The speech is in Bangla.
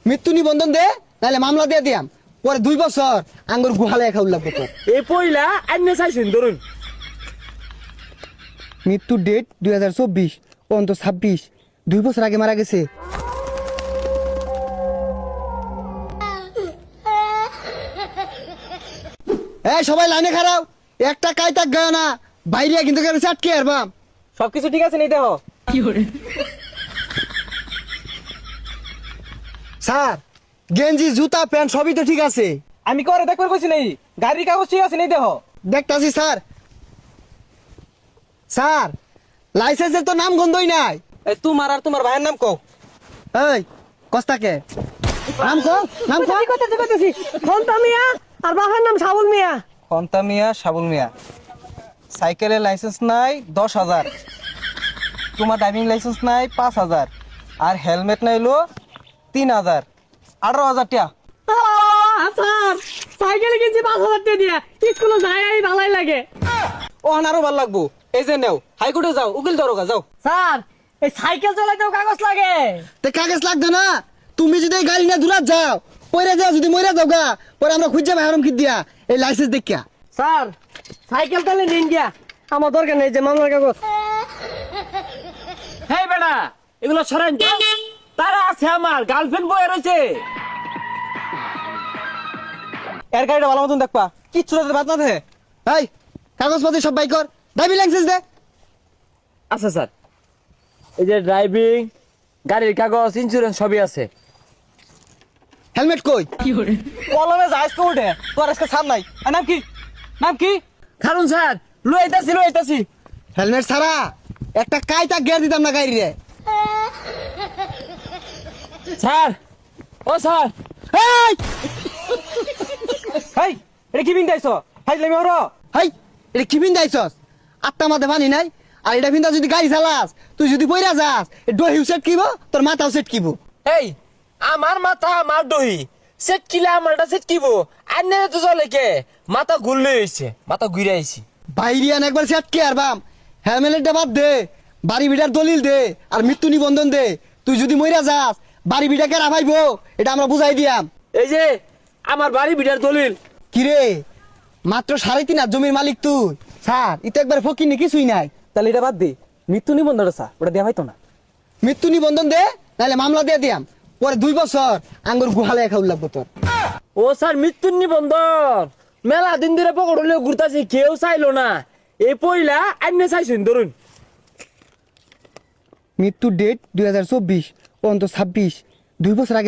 মৃত্যু নিবন্ধন দে, নাহলে মামলা দিয়ে দিয়াম। পরে 2 বছর আঙ্গুর গুহালে খাওয়া লাগবে তোর। এই পয়লা আইনে চাইছেন ধরুন। মৃত্যুর ডেট 2024, অন্ত 26, 2 বছর আগে মারা গেছে। এই সবাই লাইনে খারাও, একটা কাইতাক গায় না, বাইরে কিন্তু গেছে আটকে আরবাম। সবকিছু ঠিক আছে নি দেহ? স্যার, গেঞ্জি জুতা প্যান্ট সবই তো ঠিক আছে। আমি করে দেখবার কইছি নাই, গাড়ির কাগজ ঠিক আছে নি দেহ? দেখতাছি স্যার। স্যার, লাইসেন্সের তো নাম গন্ধই নাই। এই তোমার আর তোমার ভাইয়ের নাম কও। এই কস্তাকে নাম কো, নাম কো। কইতেছি ফন্তা মিয়া আর বাবার নাম সাবুল মিয়া। খন্তা মিয়া, সাবুল মিয়া। সাইকেলের লাইসেন্স নাই 10,000, তোমার ড্রাইভিং লাইসেন্স নাই 5,000, আর হেলমেট নাইলো 3,000, 18,000 টাকা। স্যার সাইকেলে কিনছি 5,000 টাকা দিয়া, স্কুলে যাই আই ভালোই লাগে। ও আরো ভালো লাগবো। এই যে নেও, হাইকোর্টে যাও, উকিল দরগা যাও। স্যার এই সাইকেল চালাইতেও কাগজ লাগে। তে কাগজ লাগবে না। তুমি যদি এই গাড়ি নিয়ে দূরাত যাও, পরে যাও, যদি মরে যাও গা, পরে আমরা খুঁজে হারাম কি দিয়া এই লাইসেন্স দেখিয়া। স্যার সাইকেল তাহলে নিন গিয়া, আমার দরকার নেই যে মামলার কাগজ। হেই বেটা, এগুলো সরেন তো। তারা আছে আমার গার্লফ্রেন্ড বয়ে রয়েছে। এর গাড়িটা ভালো মতন দেখবা, কিচ্ছু বাদ না থাকে। এই কাগজপত্র সব বাই কর, ড্রাইভিং লাইসেন্স দে। আচ্ছা স্যার, এই যে ড্রাইভিং, গাড়ির কাগজ, ইন্স্যুরেন্স সবই আছে। হেলমেট কই? কলমে যাইস কোটে, তোর আজকে ছাড় নাই। আর নাম কি? নাম কি? কারণ স্যার লই আইতাছি। হেলমেট ছাড়া একটা কাইতা গিয়ার দিতাম না গাড়ি রে। স্যার, ও স্যার, এই হেই এটা কি বিন্দাইছ? হাই লেমি হর। হেই, এটা কি বিন্দাইছস? আত্মা মাথা পানি নাই। আর এটা বিন্দা যদি গাড়ি চালাস, তুই যদি পইরা যাস, ডহিউ সেট কিব, তোর মাথাও সেট কিব। এই আমার মাথা আমার দহি সেট কিলা, আমারটা সেট কিবো। আন্নে তো চলে কে মাথা ঘুরলে হইছে, মাথা ঘুরে আইছি। বাইরিয়ান একবার সেট কি আরবাম। হেলমেটটা বাদ দে, বাড়ি বিটার দলিল দে, আর মৃত্যু নিবন্ধন দে। তুই যদি মইরা যাস, বাড়ি বিটা কেরা ভাইবো, এটা আমরা বুঝাই দিয়াম। এই যে আমার বাড়ি বিটার দলিল। কিরে, মাত্র 3.5 জমির মালিক তুই। স্যার, এটা একবার ফকিনি কিছুই নাই। তাহলে এটা বাদ দে, মৃত্যু নিবন্ধনটা স্যার ওটা দেওয়া হয়তো না। মৃত্যু নিবন্ধন দে, নাহলে মামলা দিয়ে দিয়াম। পরে 2 বছর আঙ্গুর গুহালে খাওয়া লাগবে তোর। ও স্যার, মৃত্যু নিবন্ধন মেলা দিন ধরে পকড় হলেও ঘুরতাছি, কেউ চাইলো না। এই পয়লা আইনে চাইছেন ধরুন। মৃত্যুর ডেট 2024, অন্ত 26, 2 বছর আগে